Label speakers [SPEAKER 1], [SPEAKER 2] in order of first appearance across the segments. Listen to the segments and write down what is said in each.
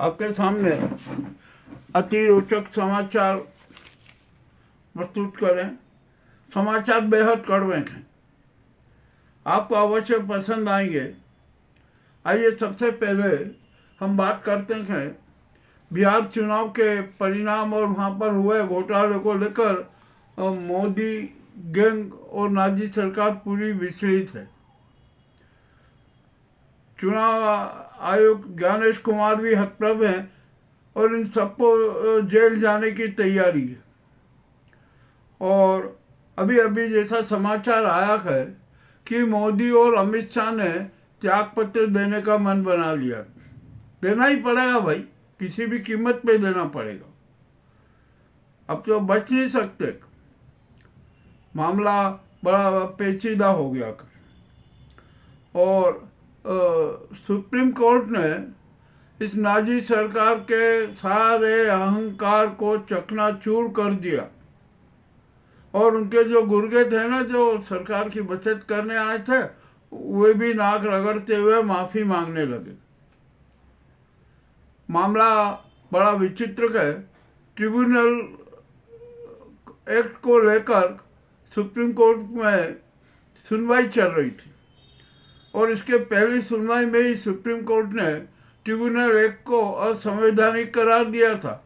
[SPEAKER 1] आपके सामने अति रोचक समाचार प्रस्तुत करें। समाचार बेहद कड़वे हैं, आपको अवश्य पसंद आएंगे। आइए सबसे पहले हम बात करते हैं बिहार चुनाव के परिणाम और वहाँ पर हुए घोटाले को लेकर। मोदी गैंग और नाजी सरकार पूरी विचलित है। चुनाव आयोग ज्ञानेश कुमार भी हतप्रभ हैं और इन सबको जेल जाने की तैयारी है। और अभी अभी जैसा समाचार आया है कि मोदी और अमित शाह ने त्याग पत्र देने का मन बना लिया। देना ही पड़ेगा भाई, किसी भी कीमत पे देना पड़ेगा, अब तो बच नहीं सकते। मामला बड़ा पेचीदा हो गया और सुप्रीम कोर्ट ने इस नाजी सरकार के सारे अहंकार को चकनाचूर कर दिया और उनके जो गुर्गे थे ना, जो सरकार की बचत करने आए थे, वे भी नाक रगड़ते हुए माफ़ी मांगने लगे। मामला बड़ा विचित्र है। ट्रिब्यूनल एक्ट को लेकर सुप्रीम कोर्ट में सुनवाई चल रही थी और इसके पहली सुनवाई में ही सुप्रीम कोर्ट ने ट्रिब्यूनल एक्ट को असंवैधानिक करार दिया था।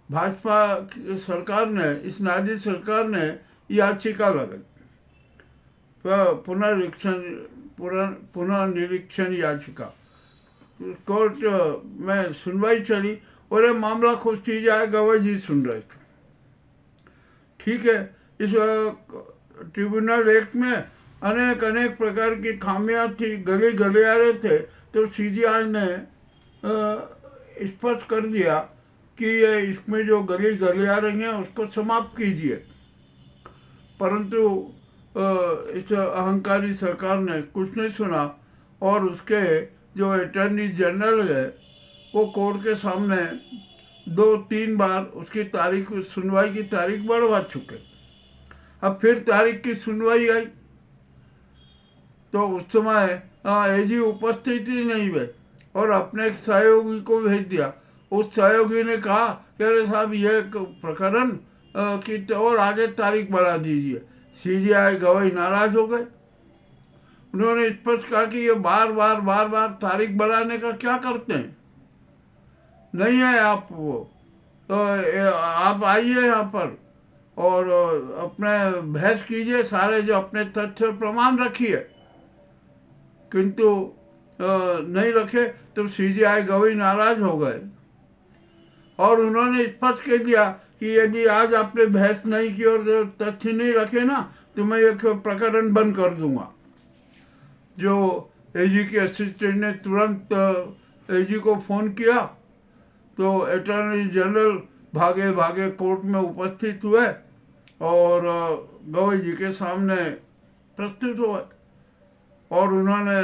[SPEAKER 1] भाजपा सरकार ने, इस नाजी सरकार ने याचिका लगाई, पुनर्निरीक्षण याचिका। कोर्ट में सुनवाई चली और ये मामला खुद की जाए गवाही जी सुन रहे थे। ठीक है, इस ट्रिब्यूनल एक्ट में अनेक प्रकार की खामियां थी, गलियारे थे, तो सीजीआई ने स्पष्ट कर दिया कि ये इसमें जो गलियारे हैं उसको समाप्त कीजिए। परंतु इस अहंकारी सरकार ने कुछ नहीं सुना और उसके जो अटॉर्नी जनरल है वो कोर्ट के सामने 2-3 बार उसकी तारीख, सुनवाई की तारीख बढ़वा चुके। अब फिर तारीख की सुनवाई आई तो उस समय एजी उपस्थित ही नहीं हुए और अपने एक सहयोगी को भेज दिया। उस सहयोगी ने कहा कि अरे साहब ये प्रकरण की और आगे तारीख बढ़ा दीजिए। सीजीआई गवाही नाराज हो गए। उन्होंने स्पष्ट कहा कि ये बार बार तारीख बढ़ाने का क्या करते हैं, नहीं है आप वो, तो आप आइए यहाँ पर और अपने बहस कीजिए, सारे जो अपने तथ्य प्रमाण रखिए। किंतु नहीं रखे तो सीजीआई गवाही नाराज हो गए और उन्होंने स्पष्ट कह दिया कि यदि आज आपने बहस नहीं की और तथ्य नहीं रखे ना, तो मैं एक प्रकरण बंद कर दूंगा। जो एजी के असिस्टेंट ने तुरंत एजी को फ़ोन किया तो अटॉर्नी जनरल भागे कोर्ट में उपस्थित हुए और गवाही जी के सामने प्रस्तुत हुए और उन्होंने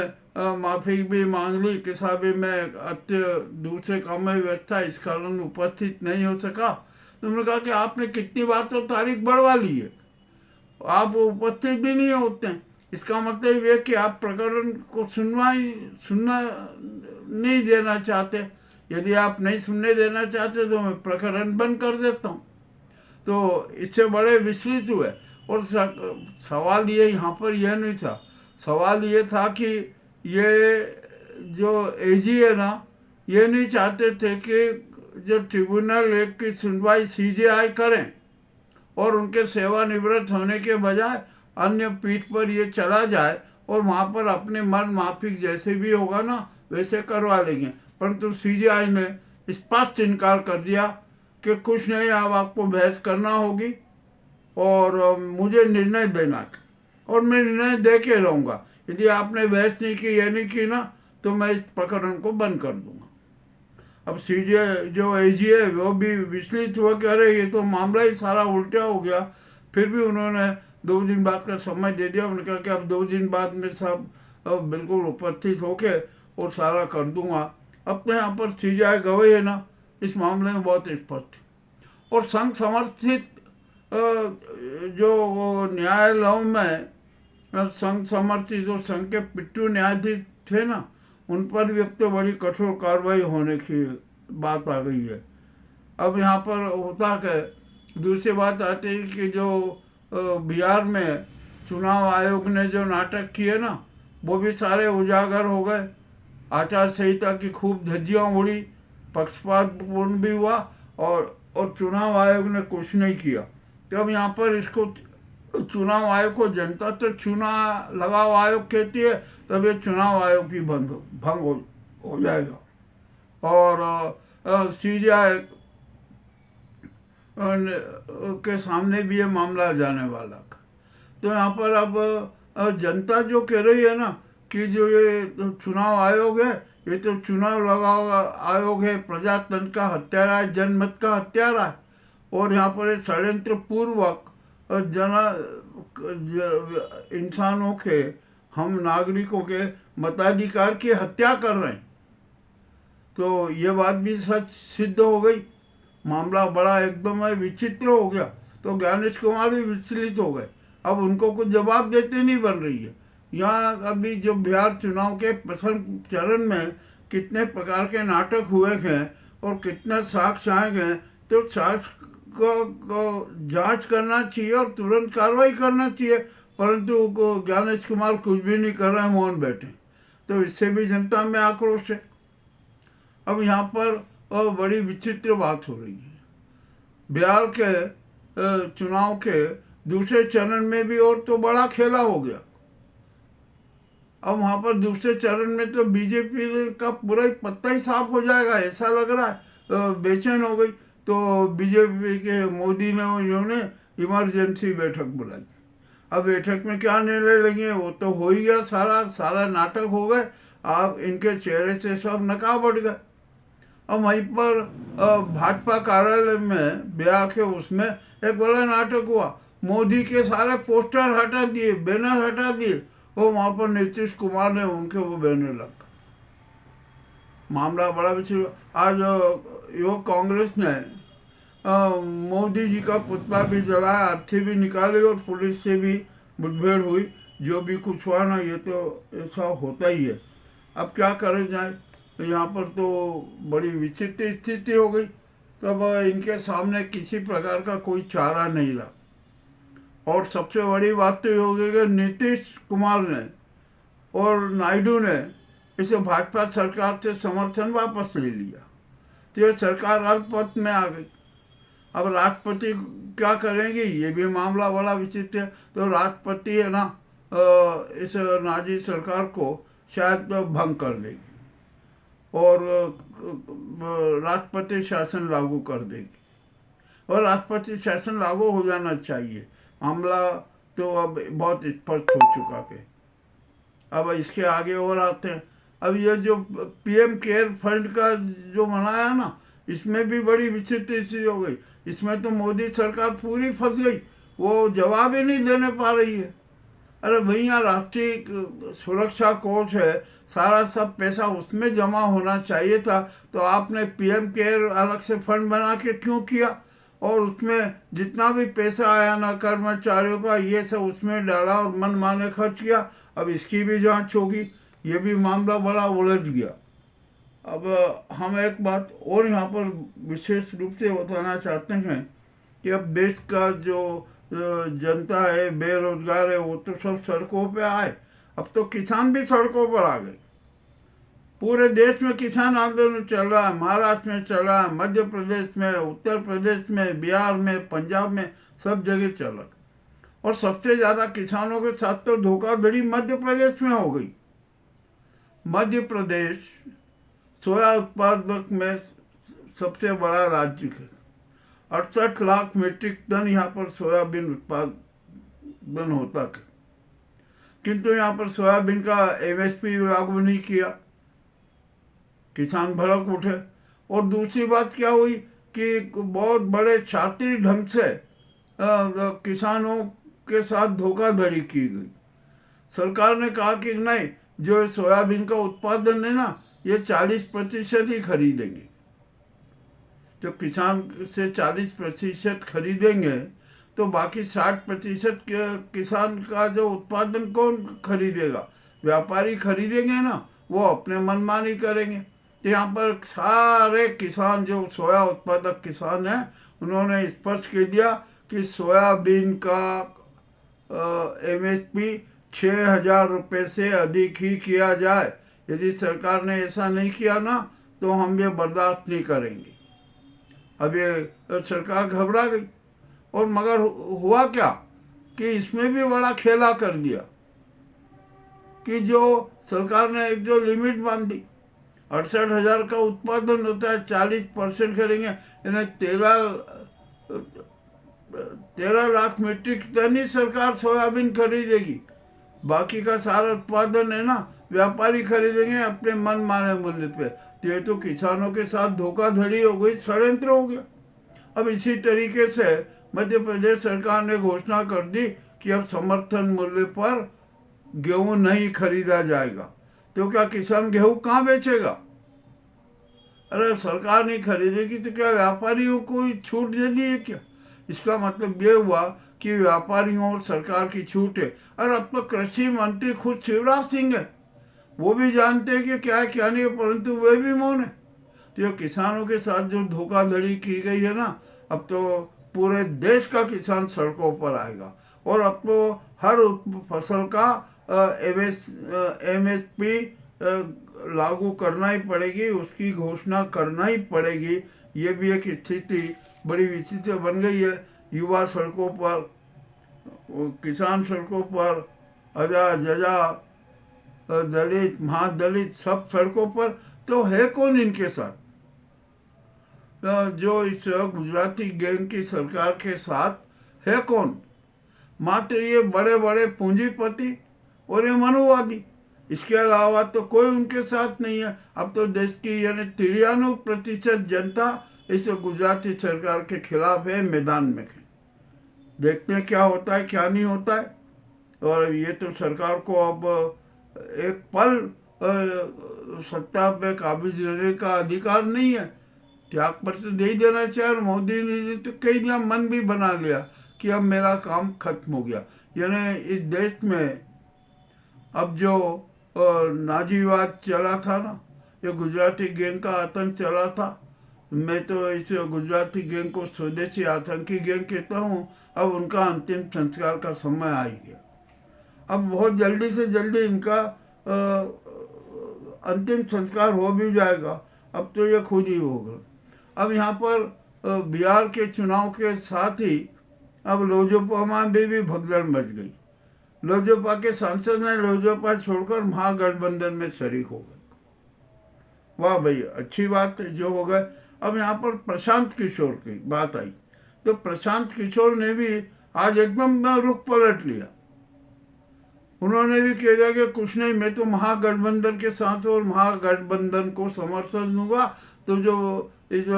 [SPEAKER 1] माफ़ी भी मांग ली कि साहब मैं दूसरे काम में व्यस्त था, इस कारण उपस्थित नहीं हो सका। तो उन्होंने कहा कि आपने कितनी बार तो तारीख बढ़वा ली है, आप उपस्थित भी नहीं होते हैं, इसका मतलब ये कि आप प्रकरण को सुनना नहीं देना चाहते। यदि आप नहीं सुनने देना चाहते तो मैं प्रकरण बंद कर देता हूँ। तो इससे बड़े विचलित हुए और सवाल ये यहाँ पर यह नहीं था। सवाल ये था कि ये जो एजी है ना, ये नहीं चाहते थे कि जो ट्रिब्यूनल एक्ट की सुनवाई सीजीआई करें और उनके सेवानिवृत्त होने के बजाय अन्य पीठ पर ये चला जाए और वहाँ पर अपने मन माफिक जैसे भी होगा ना वैसे करवा लेंगे। परंतु सीजीआई ने स्पष्ट इनकार कर दिया कि कुछ नहीं, अब आपको बहस करना होगी और मुझे निर्णय देना और मैं निर्णय दे के रहूँगा। यदि आपने बहस नहीं की, ये नहीं की ना, तो मैं इस प्रकरण को बंद कर दूँगा। अब सीजीआई जो एजी है वो भी विचलित हुआ कि अरे ये तो मामला ही सारा उल्टा हो गया। फिर भी उन्होंने 2 दिन बाद का समय दे दिया। उन्होंने कहा कि अब 2 दिन बाद में सब बिल्कुल उपस्थित होके और सारा कर दूंगा। अब तो यहाँ पर सीजीआई गवाही है ना, इस मामले में बहुत स्पष्ट और संघ समर्थित जो न्यायालयों में संघ समर्थित और संघ के पिट्टू न्यायाधीश थे ना, उन पर भी अब तो बड़ी कठोर कार्रवाई होने की बात आ गई है। अब यहाँ पर होता है, दूसरी बात आती है कि जो बिहार में चुनाव आयोग ने जो नाटक किए ना, वो भी सारे उजागर हो गए। आचार संहिता की खूब धज्जियाँ उड़ी, पक्षपातपूर्ण भी हुआ, और चुनाव आयोग ने कुछ नहीं किया। तो अब यहाँ पर इसको चुनाव आयोग को जनता तो चुना लगाव आयोग कहती है, तब ये चुनाव आयोग भी भंग हो जाएगा, और सीबीआई के सामने भी ये मामला जाने वाला। तो यहाँ पर अब जनता जो कह रही है ना कि जो ये चुनाव आयोग है, ये तो चुनाव लगाव आयोग है, प्रजातंत्र का हत्यारा है, जनमत का हत्यारा है, और यहाँ पर षड्यंत्र पूर्वक इंसानों के, हम नागरिकों के मताधिकार की हत्या कर रहे हैं। तो ये बात भी सच सिद्ध हो गई। मामला बड़ा एकदम विचित्र हो गया। तो ज्ञानेश कुमार भी विचलित हो गए। अब उनको कुछ जवाब देते नहीं बन रही है। यहाँ अभी जो बिहार चुनाव के प्रथम चरण में कितने प्रकार के नाटक हुए हैं और कितने साक्ष्य आए गए, तो साक्ष्य को जांच करना चाहिए और तुरंत कार्रवाई करना चाहिए, परंतु ज्ञानेश कुमार कुछ भी नहीं कर रहे हैं, मौन बैठे। तो इससे भी जनता में आक्रोश है। अब यहाँ पर बड़ी विचित्र बात हो रही है। बिहार के चुनाव के दूसरे चरण में भी और तो बड़ा खेला हो गया। अब वहाँ पर दूसरे चरण में तो बीजेपी का पूरा ही पत्ता ही साफ हो जाएगा, ऐसा लग रहा है। बेचैन हो गई। तो बीजेपी के मोदी ने उन्होंने इमरजेंसी बैठक बुलाई। अब बैठक में क्या निर्णय लेंगे, वो तो हो ही गया, सारा नाटक हो गए। अब इनके चेहरे से सब नकाब बढ़ गए। अब वहीं पर भाजपा कार्यालय में बिहार के उसमें एक बड़ा नाटक हुआ। मोदी के सारे पोस्टर हटा दिए, बैनर हटा दिए, वो वहाँ पर नीतीश कुमार ने उनके वो बैनर लगा। मामला बड़ा विचित्र। आज युवक कांग्रेस ने मोदी जी का पुतला भी जलाया, अर्थी भी निकाली, और पुलिस से भी मुठभेड़ हुई। जो भी कुछ हुआ ना, ये तो ऐसा होता ही है। अब क्या करे जाए, यहाँ पर तो बड़ी विचित्र स्थिति हो गई। तब इनके सामने किसी प्रकार का कोई चारा नहीं रहा। और सबसे बड़ी बात तो ये हो गई कि नीतीश कुमार ने और नायडू ने इसे भाजपा सरकार से समर्थन वापस ले लिया। तो ये सरकार अल्पमत में आ गई। अब राष्ट्रपति क्या करेंगे, ये भी मामला बड़ा विचित्र है। तो राष्ट्रपति है ना, इस नाजी सरकार को शायद भंग कर देगी और राष्ट्रपति शासन लागू कर देगी, और राष्ट्रपति शासन लागू हो जाना चाहिए। मामला तो अब बहुत स्पष्ट हो चुका है। अब इसके आगे और आते हैं। अब ये जो पीएम केयर फंड का जो बनाया ना, इसमें भी बड़ी विचित्र स्थिति हो गई। इसमें तो मोदी सरकार पूरी फंस गई, वो जवाब ही नहीं देने पा रही है। अरे भैया, राष्ट्रीय सुरक्षा कोष है, सारा सब पैसा उसमें जमा होना चाहिए था। तो आपने पीएम केयर अलग से फंड बना के क्यों किया, और उसमें जितना भी पैसा आया ना कर्मचारियों का, ये सब उसमें डाला और मन माने खर्च किया। अब इसकी भी जांच होगी। ये भी मामला बड़ा उलझ गया। अब हम एक बात और यहाँ पर विशेष रूप से बताना चाहते हैं कि अब देश का जो जनता है, बेरोजगार है, वो तो सब सड़कों पे आए। अब तो किसान भी सड़कों पर आ गए। पूरे देश में किसान आंदोलन चल रहा है। महाराष्ट्र में चल रहा है, मध्य प्रदेश में, उत्तर प्रदेश में, बिहार में, पंजाब में, सब जगह चल रहा है। और सबसे ज़्यादा किसानों के साथ तो धोखाधड़ी मध्य प्रदेश में हो गई। मध्य प्रदेश सोया उत्पादक में सबसे बड़ा राज्य है। 68 लाख मीट्रिक टन यहाँ पर सोयाबीन उत्पादन होता है, किंतु यहाँ पर सोयाबीन का एमएसपी लागू नहीं किया। किसान भड़क उठे। और दूसरी बात क्या हुई कि बहुत बड़े शातिर ढंग से किसानों के साथ धोखाधड़ी की गई। सरकार ने कहा कि नहीं, जो सोयाबीन का उत्पादन है ना, ये 40% ही खरीदेंगे। तो किसान से 40% खरीदेंगे, तो बाकी 60% किसान का जो उत्पादन कौन खरीदेगा? व्यापारी खरीदेंगे ना। वो अपने मनमानी करेंगे। तो यहाँ पर सारे किसान जो सोया उत्पादक किसान हैं उन्होंने स्पष्ट कर दिया कि सोयाबीन का MSP 6,000 रुपये से अधिक ही किया जाए। यदि सरकार ने ऐसा नहीं किया ना तो हम ये बर्दाश्त नहीं करेंगे। अब ये सरकार घबरा गई और मगर हुआ क्या कि इसमें भी बड़ा खेला कर दिया कि जो सरकार ने एक जो लिमिट बांधी 68,000 का उत्पादन होता है, 40% करेंगे, यानी 13 लाख मीट्रिक टन ही सरकार सोयाबीन खरीदेगी। बाकी का सारा उत्पादन है ना व्यापारी खरीदेंगे अपने मन माने मूल्य पे। तो ये तो किसानों के साथ धोखाधड़ी हो गई, षड्यंत्र हो गया। अब इसी तरीके से मध्य प्रदेश सरकार ने घोषणा कर दी कि अब समर्थन मूल्य पर गेहूं नहीं खरीदा जाएगा। तो क्या किसान गेहूं कहाँ बेचेगा? अरे सरकार नहीं खरीदेगी तो क्या व्यापारियों को छूट दे दी है क्या? इसका मतलब ये हुआ कि व्यापारियों और सरकार की छूट है। और अब तो कृषि मंत्री खुद शिवराज सिंह है, वो भी जानते हैं कि क्या है क्या नहीं है, परंतु वे भी मौन है। तो ये किसानों के साथ जो धोखाधड़ी की गई है ना, अब तो पूरे देश का किसान सड़कों पर आएगा और अब तो हर फसल का MSP लागू करना ही पड़ेगी, उसकी घोषणा करना ही पड़ेगी। ये भी एक स्थिति बड़ी विचित्र बन गई है। युवा सड़कों पर, किसान सड़कों पर, अजा जजा, दलित महादलित सब सड़कों पर। तो है कौन इनके साथ? जो इस गुजराती गैंग की सरकार के साथ है कौन? मात्र ये बड़े बड़े पूंजीपति और ये मनुवादी। इसके अलावा तो कोई उनके साथ नहीं है। अब तो देश की यानी 93% जनता इस गुजराती सरकार के खिलाफ है, मैदान में है। देखते हैं क्या होता है क्या नहीं होता है। और ये तो सरकार को अब एक पल सत्ता पे काबिज रहने का अधिकार नहीं है। त्याग पत्र दे देना चाहिए। और मोदी ने तो कई दिया, मन भी बना लिया कि अब मेरा काम खत्म हो गया। यानी इस देश में अब जो नाजीवाद चला था ना, ये गुजराती गैंग का आतंक चला था। मैं तो इस गुजराती गैंग को स्वदेशी आतंकी गैंग कहता हूँ। अब उनका अंतिम संस्कार का समय आ गया। अब बहुत जल्दी से जल्दी इनका अंतिम संस्कार हो भी जाएगा। अब तो ये खुद ही होगा। अब यहाँ पर बिहार के चुनाव के साथ ही अब लोजपा में भी भगदड़ मच गई। लोजपा के सांसद ने लोजपा छोड़कर महागठबंधन में शरीक हो गए। वाह भाई, अच्छी बात है जो हो गए। अब यहाँ पर प्रशांत किशोर की बात आई तो प्रशांत किशोर ने भी आज एकदम रुख पलट लिया। उन्होंने भी कह दिया कि कुछ नहीं, मैं तो महागठबंधन के साथ और महागठबंधन को समर्थन दूंगा। तो जो इस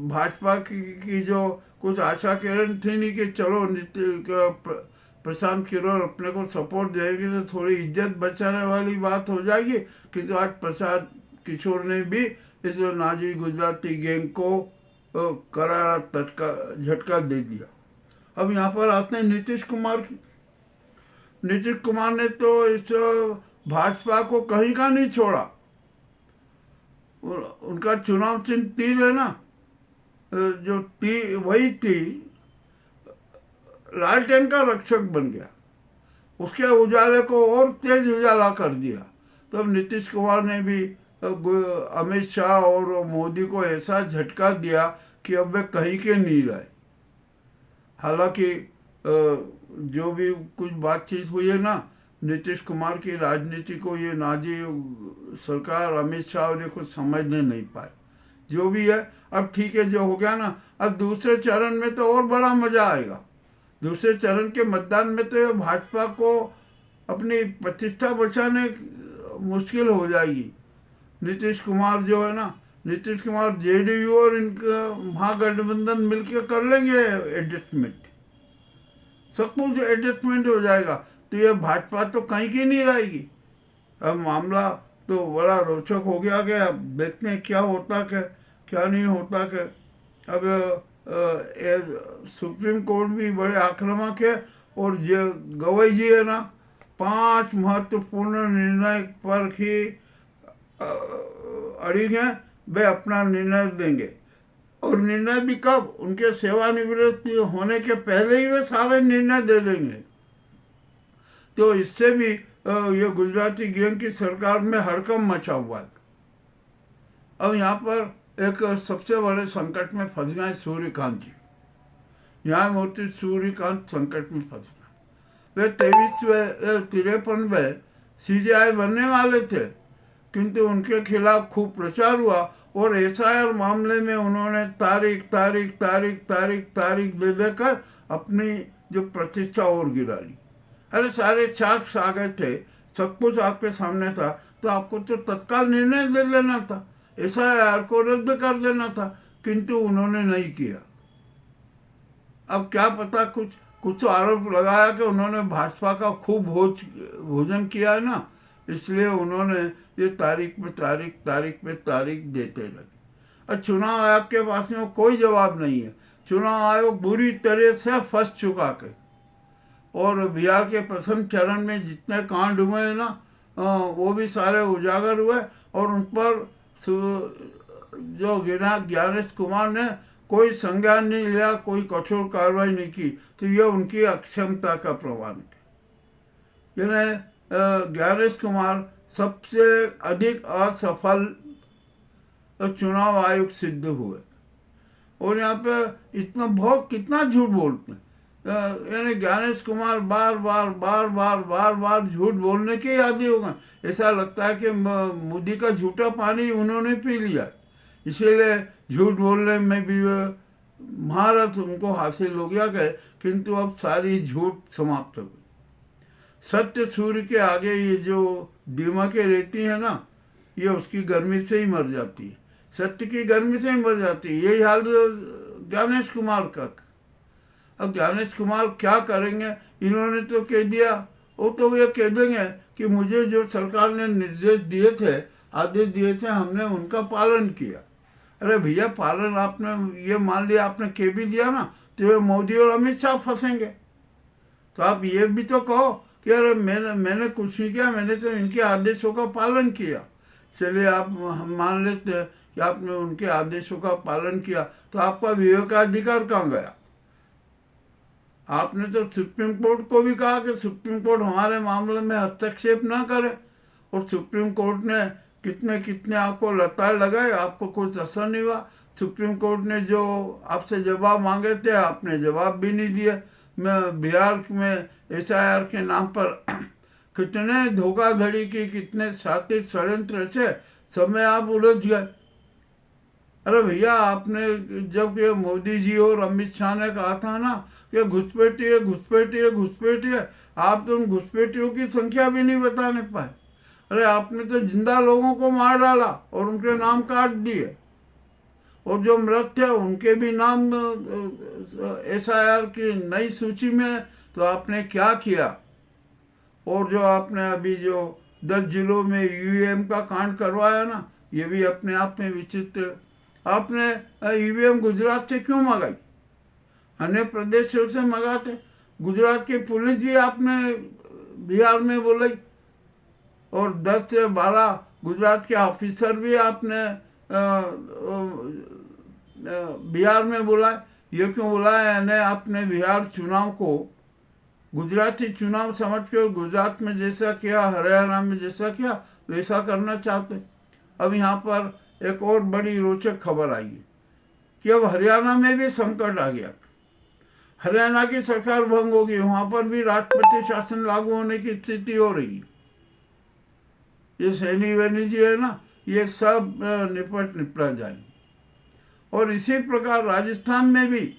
[SPEAKER 1] भाजपा की जो कुछ आशा किरण थी नहीं कि चलो प्रशांत किशोर अपने को सपोर्ट देंगे तो थोड़ी इज्जत बचाने वाली बात हो जाएगी, किंतु आज प्रशांत किशोर ने भी इस नाजी गुजराती गैंग को करारा झटका दे दिया। अब यहाँ पर आते हैं नीतीश कुमार की। नीतीश कुमार ने तो इस भाजपा को कहीं का नहीं छोड़ा। उनका चुनाव चिन्ह तीर है ना, जो तीर वही तीर लालटेन का रक्षक बन गया, उसके उजाले को और तेज उजाला कर दिया। तो अब नीतीश कुमार ने भी अमित शाह और मोदी को ऐसा झटका दिया कि अब वे कहीं के नहीं रहे। हालांकि जो भी कुछ बातचीत हुई है ना, नीतीश कुमार की राजनीति को ये नाजी सरकार अमित शाह ने कुछ समझने नहीं पाए। जो भी है अब ठीक है, जो हो गया ना। अब दूसरे चरण में तो और बड़ा मजा आएगा। दूसरे चरण के मतदान में तो भाजपा को अपनी प्रतिष्ठा बचाने मुश्किल हो जाएगी। नीतीश कुमार जो है ना, नीतीश कुमार JDU और इनका महागठबंधन मिलकर कर लेंगे एडजस्टमेंट, सब कुछ एडजस्टमेंट हो जाएगा। तो ये भाजपा तो कहीं की नहीं रहेगी। अब मामला तो बड़ा रोचक हो गया कि अब देखते हैं क्या होता क्या नहीं होता। अब सुप्रीम कोर्ट भी बड़े आक्रामक है और जो गवई जी है ना, 5 महत्वपूर्ण निर्णय पर ही अड़िग हैं, वे अपना निर्णय देंगे। और निर्णय भी कब? उनके सेवानिवृत्त होने के पहले ही वे सारे निर्णय दे देंगे। तो इससे भी ये गुजराती गैंग की सरकार में हड़कंप मचा हुआ है। अब यहाँ पर एक सबसे बड़े संकट में फंस गए सूर्यकांत जी। न्यायमूर्ति सूर्यकांत संकट में फंस गए। वे 2353 में CJI बनने वाले थे, किंतु उनके खिलाफ खूब प्रचार हुआ और SIR मामले में उन्होंने तारीख तारीख तारीख तारीख तारीख दे देकर अपनी जो प्रतिष्ठा और गिरा ली। अरे सारे साक्ष्य आ गए थे, सब कुछ आपके सामने था, तो आपको तो तत्काल निर्णय ले लेना था, SIR को रद्द कर देना था, किंतु उन्होंने नहीं किया। अब क्या पता, कुछ तो आरोप लगाया कि उन्होंने भाजपा का खूब भोजन किया है ना, इसलिए उन्होंने ये तारीख पे तारीख तारीख पे तारीख देते रहे। और चुनाव आयोग के पास में कोई जवाब नहीं है। चुनाव आयोग बुरी तरह से फंस चुका है। और बिहार के प्रथम चरण में जितने कांड हुए हैं ना, वो भी सारे उजागर हुए और उन पर जो ज्ञानेश कुमार ने कोई संज्ञान नहीं लिया, कोई कठोर कार्रवाई नहीं की, तो ये उनकी अक्षमता का प्रमाण है। यानी ज्ञानेश कुमार सबसे अधिक असफल चुनाव आयुक्त सिद्ध हुए। और यहाँ पर कितना झूठ बोलते हैं। यानी ज्ञानेश कुमार बार बार झूठ बोलने के आदी हो गए। ऐसा लगता है कि मोदी का झूठा पानी उन्होंने पी लिया, इसीलिए झूठ बोलने में भी महारत उनको हासिल हो गया है। किंतु अब सारी झूठ समाप्त हो गई। सत्य सूर्य के आगे ये जो दीमकें रहती है ना, ये उसकी गर्मी से ही मर जाती है, सत्य की गर्मी से ही मर जाती है। यही हाल ज्ञानेश कुमार का। अब ज्ञानेश कुमार क्या करेंगे? इन्होंने तो कह दिया, वो तो ये कह देंगे कि मुझे जो सरकार ने निर्देश दिए थे, आदेश दिए थे, हमने उनका पालन किया। अरे भैया, पालन आपने ये मान लिया, आपने कह भी दिया ना, तो ये मोदी और अमित शाह फंसेंगे। तो आप ये भी तो कहो कि अरे मैंने कुछ नहीं किया, मैंने तो इनके आदेशों का पालन किया। चलिए आप हम मान लेते हैं कि आपने उनके आदेशों का पालन किया, तो आपका विवेकाधिकार कहाँ गया? आपने तो सुप्रीम कोर्ट को भी कहा कि सुप्रीम कोर्ट हमारे मामले में हस्तक्षेप ना करे, और सुप्रीम कोर्ट ने कितने आपको लताड़ लगाए, आपको कुछ असर नहीं हुआ। सुप्रीम कोर्ट ने जो आपसे जवाब मांगे थे, आपने जवाब भी नहीं दिए। मैं बिहार में SIR के नाम पर कितने धोखाधड़ी की, कितने शातिर षड्यंत्र थे, सब में आप उलझ गए। अरे भैया, आपने जब ये मोदी जी और अमित शाह ने कहा था ना कि घुसपैठी है, आप तो उन घुसपैठियों की संख्या भी नहीं बताने पाए। अरे आपने तो जिंदा लोगों को मार डाला और उनके नाम काट दिए, और जो मृत थे उनके भी नाम SIR की नई सूची में। तो आपने क्या किया? और जो आपने अभी जो 10 जिलों में EVM का कांड करवाया ना, ये भी अपने आप में विचित्र। आपने EVM गुजरात से क्यों मंगाई? अन्य प्रदेशों से मंगाते। गुजरात की पुलिस भी आपने बिहार में बुलाई, और 10 से 12 गुजरात के ऑफिसर भी आपने बिहार में बुलाए। ये क्यों बुलाए? यानी आपने बिहार चुनाव को गुजराती चुनाव समझ के गुजरात में जैसा किया, हरियाणा में जैसा किया, वैसा करना चाहते। अब यहाँ पर एक और बड़ी रोचक खबर आई है कि अब हरियाणा में भी संकट आ गया। हरियाणा की सरकार भंग होगी, वहाँ पर भी राष्ट्रपति शासन लागू होने की स्थिति हो रही है। ये सैनी वैनी जी है ना, ये सब निपटा जाएंगे। और इसी प्रकार राजस्थान में भी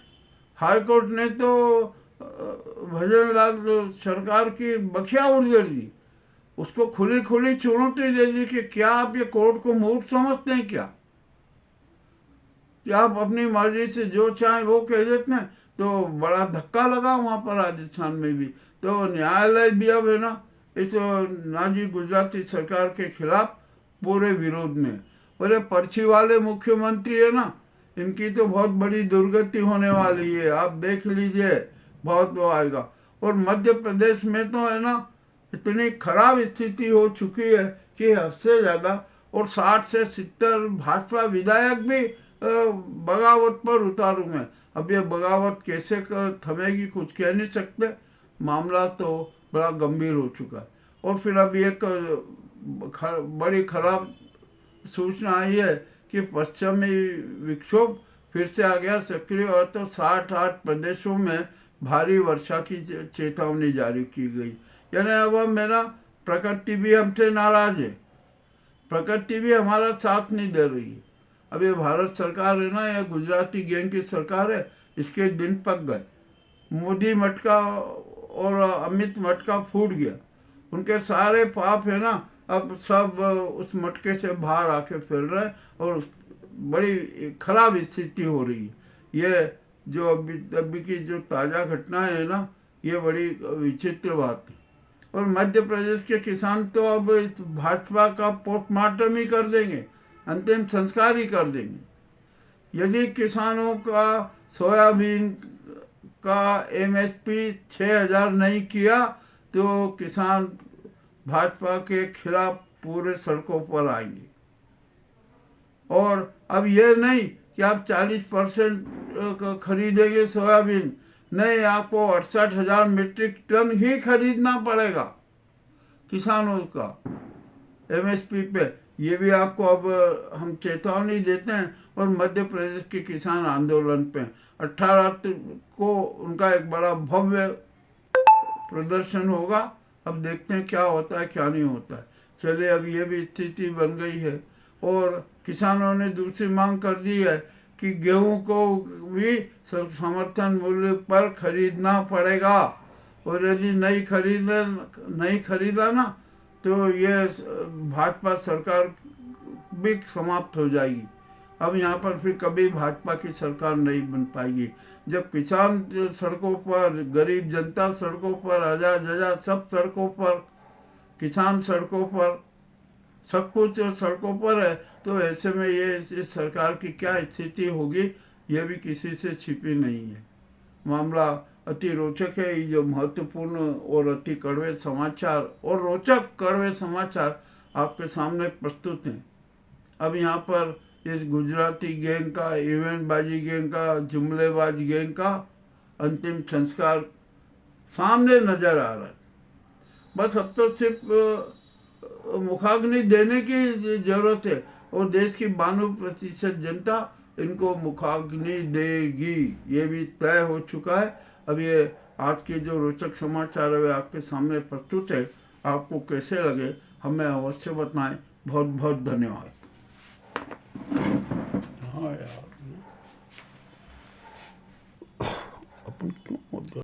[SPEAKER 1] हाईकोर्ट ने तो भजन लाल सरकार की बखिया उड़ दी, उसको खुली चुनौती दे दी कि क्या आप ये कोर्ट को मूर्ख समझते हैं क्या आप अपनी मर्जी से जो चाहें वो कह देते हैं? तो बड़ा धक्का लगा वहाँ पर राजस्थान में भी। तो न्यायालय भी अब है ना इस नाजी गुजराती सरकार के खिलाफ पूरे विरोध में। और ये पर्ची वाले मुख्यमंत्री है ना, इनकी तो बहुत बड़ी दुर्गति होने वाली है, आप देख लीजिए, बहुत वो आएगा। और मध्य प्रदेश में तो है ना, इतनी खराब स्थिति हो चुकी है कि हद से ज़्यादा और 60 से 70 भाजपा विधायक भी बगावत पर उतारू में। अब ये बगावत कैसे थमेगी कुछ कह नहीं सकते, मामला तो बड़ा गंभीर हो चुका है। और फिर अब एक बड़ी खराब सूचना आई है कि पश्चिमी विक्षोभ फिर से आ गया सक्रिय, और तो 60-8 प्रदेशों में भारी वर्षा की चेतावनी जारी की गई। यानी अब हम ना प्रकृति भी हमसे नाराज है, प्रकृति भी हमारा साथ नहीं दे रही है। अब ये भारत सरकार है ना, ये गुजराती गैंग की सरकार है, इसके दिन पक गए। मोदी मटका और अमित मटका फूट गया, उनके सारे पाप है ना अब सब उस मटके से बाहर आके फैल रहे हैं, और बड़ी खराब स्थिति हो रही है। ये जो अभी की जो ताज़ा घटना है ना, ये बड़ी विचित्र बात है। और मध्य प्रदेश के किसान तो अब इस भाजपा का पोस्टमार्टम ही कर देंगे, अंतिम संस्कार ही कर देंगे। यदि किसानों का सोयाबीन का MSP 6,000 नहीं किया तो किसान भाजपा के खिलाफ पूरे सड़कों पर आएंगे। और अब ये नहीं कि आप 40% खरीदेंगे सोयाबीन, नहीं, आपको 68,000 मीट्रिक टन ही खरीदना पड़ेगा किसानों का MSP पे। ये भी आपको अब हम चेतावनी देते हैं। और मध्य प्रदेश के किसान आंदोलन पे 18 को उनका एक बड़ा भव्य प्रदर्शन होगा। अब देखते हैं क्या होता है क्या नहीं होता है। चलिए, अब ये भी स्थिति बन गई है। और किसानों ने दूसरी मांग कर दी है कि गेहूं को भी समर्थन मूल्य पर खरीदना पड़ेगा, और यदि नहीं खरीदा ना तो ये भाजपा सरकार भी समाप्त हो जाएगी। अब यहाँ पर फिर कभी भाजपा की सरकार नहीं बन पाएगी। जब किसान सड़कों पर, गरीब जनता सड़कों पर, आजाद सब सड़कों पर, किसान सड़कों पर, सब कुछ सड़कों पर है, तो ऐसे में ये इस सरकार की क्या स्थिति होगी ये भी किसी से छिपी नहीं है। मामला अति रोचक है। ये जो महत्वपूर्ण और अति कड़वे समाचार और रोचक कड़वे समाचार आपके सामने प्रस्तुत हैं। अब यहाँ पर इस गुजराती गैंग का, इवेंटबाजी गैंग का, जुमलेबाज गैंग का अंतिम संस्कार सामने नजर आ रहा है। बस अब तो सिर्फ मुखाग्नि देने की जरूरत है, और देश की 92% जनता इनको मुखाग्नि देगी, ये भी तय हो चुका है। अब ये आज के जो रोचक समाचार है वे आपके सामने प्रस्तुत है। आपको कैसे लगे हमें अवश्य बताएं। बहुत बहुत धन्यवाद। हाँ यार, अपन